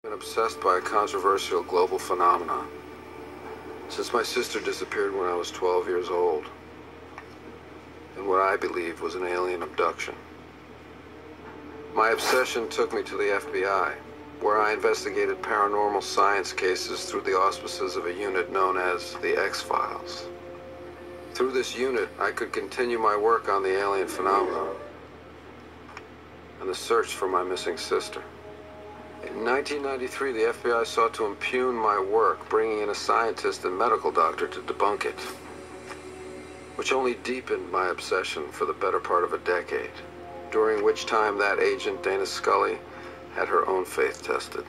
Been obsessed by a controversial global phenomenon since my sister disappeared when I was 12 years old in what I believe was an alien abduction. My obsession took me to the FBI, where I investigated paranormal science cases through the auspices of a unit known as the X-Files. Through this unit, I could continue my work on the alien phenomenon and the search for my missing sister. In 1993, the FBI sought to impugn my work, bringing in a scientist and medical doctor to debunk it, which only deepened my obsession for the better part of a decade, during which time that agent, Dana Scully, had her own faith tested.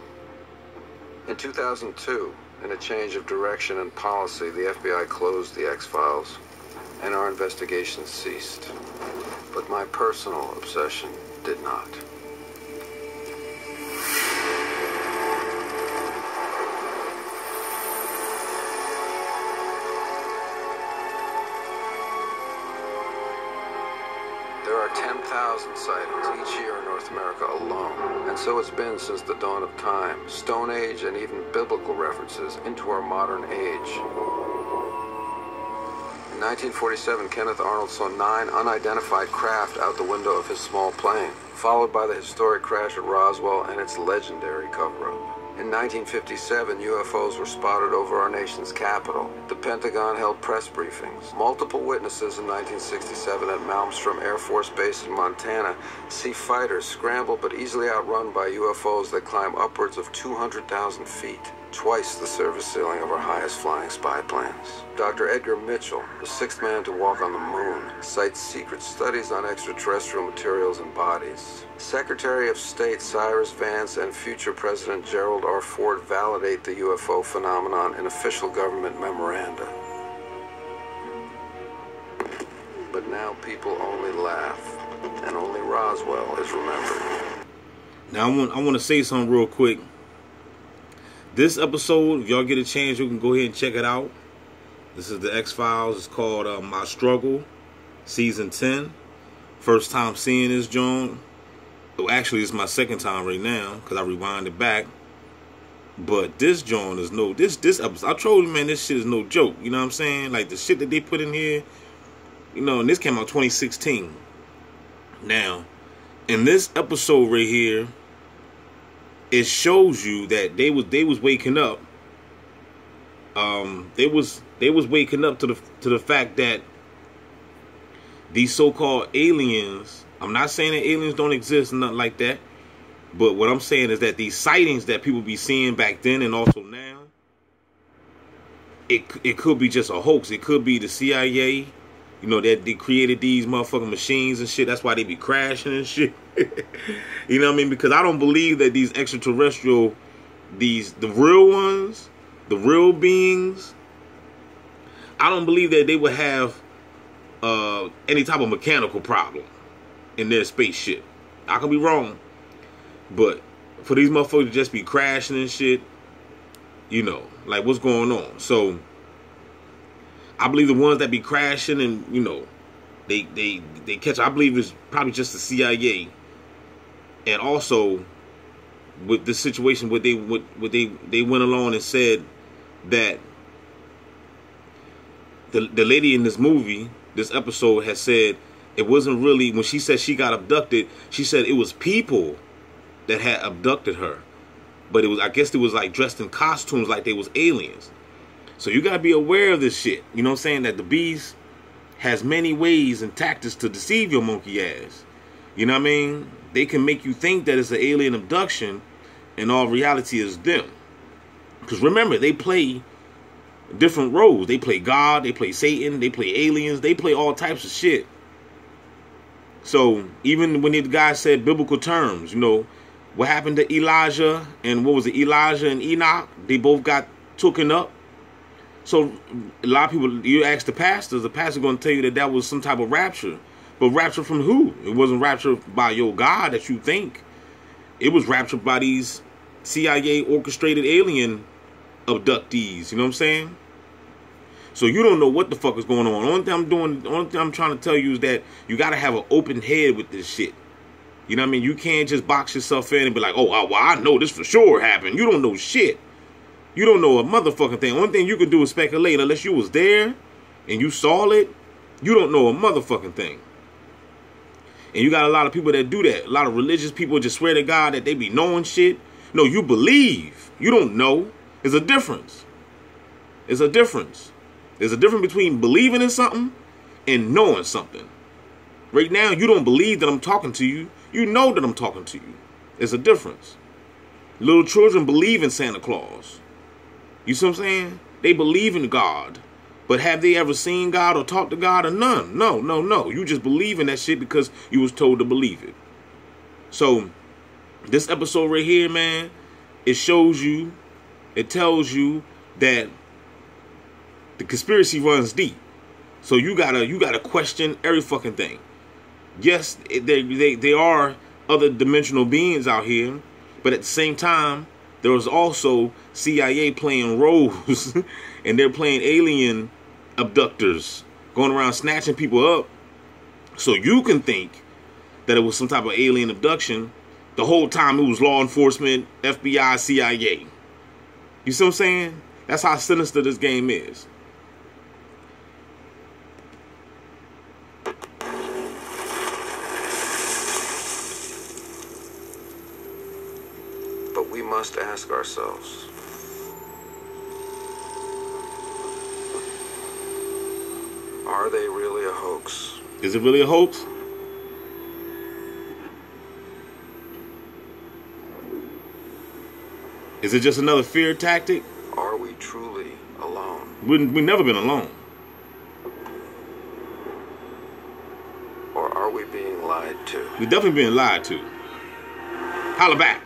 In 2002, in a change of direction and policy, the FBI closed the X-Files, and our investigation ceased. But my personal obsession did not. There are 10,000 sightings each year in North America alone, and so it's been since the dawn of time, Stone Age and even biblical references into our modern age. In 1947, Kenneth Arnold saw 9 unidentified craft out the window of his small plane, followed by the historic crash at Roswell and its legendary cover-up. In 1957, UFOs were spotted over our nation's capital. The Pentagon held press briefings. Multiple witnesses in 1967 at Malmstrom Air Force Base in Montana see fighters scramble but easily outrun by UFOs that climb upwards of 200,000 feet, twice the service ceiling of our highest flying spy planes. Dr. Edgar Mitchell, the 6th man to walk on the moon, cites secret studies on extraterrestrial materials and bodies. Secretary of State Cyrus Vance and future President Gerald R. Ford validate the UFO phenomenon in official government memoranda. But now people only laugh, and only Roswell is remembered. Now I want to say something real quick. This episode, if y'all get a chance, you can go ahead and check it out. This is the X-Files. It's called My Struggle, Season 10. First time seeing this joint. Well, actually, it's my second time right now because I rewind it back. But this joint is this episode. I told you, man, this shit is no joke. You know what I'm saying? Like the shit that they put in here, you know, and this came out 2016. Now, in this episode right here, it shows you that they was waking up. They was waking up to the fact that these so-called aliens. I'm not saying that aliens don't exist and nothing like that, but what I'm saying is that these sightings that people be seeing back then and also now, it could be just a hoax. It could be the CIA. You know, that they created these motherfucking machines and shit. That's why they be crashing and shit. You know what I mean? Because I don't believe that these extraterrestrial, the real ones, the real beings, I don't believe that they would have any type of mechanical problem in their spaceship. I could be wrong. But for these motherfuckers to just be crashing and shit, you know, like what's going on? So I believe the ones that be crashing and, you know, they catch, I believe it's probably just the CIA. And also with this situation where they went along and said that the lady in this movie, this episode, has said it wasn't really, when she said she got abducted, she said it was people that had abducted her. But it was, I guess it was like dressed in costumes like they was aliens. So you got to be aware of this shit. You know what I'm saying? That the beast has many ways and tactics to deceive your monkey ass. You know what I mean? They can make you think that it's an alien abduction, and all reality is them. Because remember, they play different roles. They play God, they play Satan, they play aliens, they play all types of shit. So even when the guy said biblical terms, you know, what happened to Elijah and what was it, Elijah and Enoch? They both got taken up. So a lot of people, you ask the pastor going to tell you that was some type of rapture. But rapture from who? It wasn't rapture by your God that you think. It was rapture by these CIA orchestrated alien abductees. You know what I'm saying? So you don't know what the fuck is going on. Only thing I'm trying to tell you is that you got to have an open head with this shit. You know what I mean? You can't just box yourself in and be like, oh, well, I know this for sure happened. You don't know shit. You don't know a motherfucking thing. Only thing you can do is speculate. Unless you was there and you saw it, you don't know a motherfucking thing. And you got a lot of people that do that. A lot of religious people just swear to God that they be knowing shit. No, you believe. You don't know. There's a difference. There's a difference. There's a difference between believing in something and knowing something. Right now, you don't believe that I'm talking to you. You know that I'm talking to you. There's a difference. Little children believe in Santa Claus. You see what I'm saying? They believe in God. But have they ever seen God or talked to God or none? No, no, no. You just believe in that shit because you was told to believe it. So, this episode right here, man, it shows you, it tells you that the conspiracy runs deep. So you gotta question every fucking thing. Yes, they are other dimensional beings out here, but at the same time, there was also CIA playing roles, and they're playing alien abductors, going around snatching people up. So you can think that it was some type of alien abduction. The whole time it was law enforcement, FBI, CIA. You see what I'm saying? That's how sinister this game is. But we must ask ourselves, are they really a hoax? Is it really a hoax? Is it just another fear tactic? Are we truly alone? We've never been alone. Or are we being lied to? We're definitely being lied to. Holla back.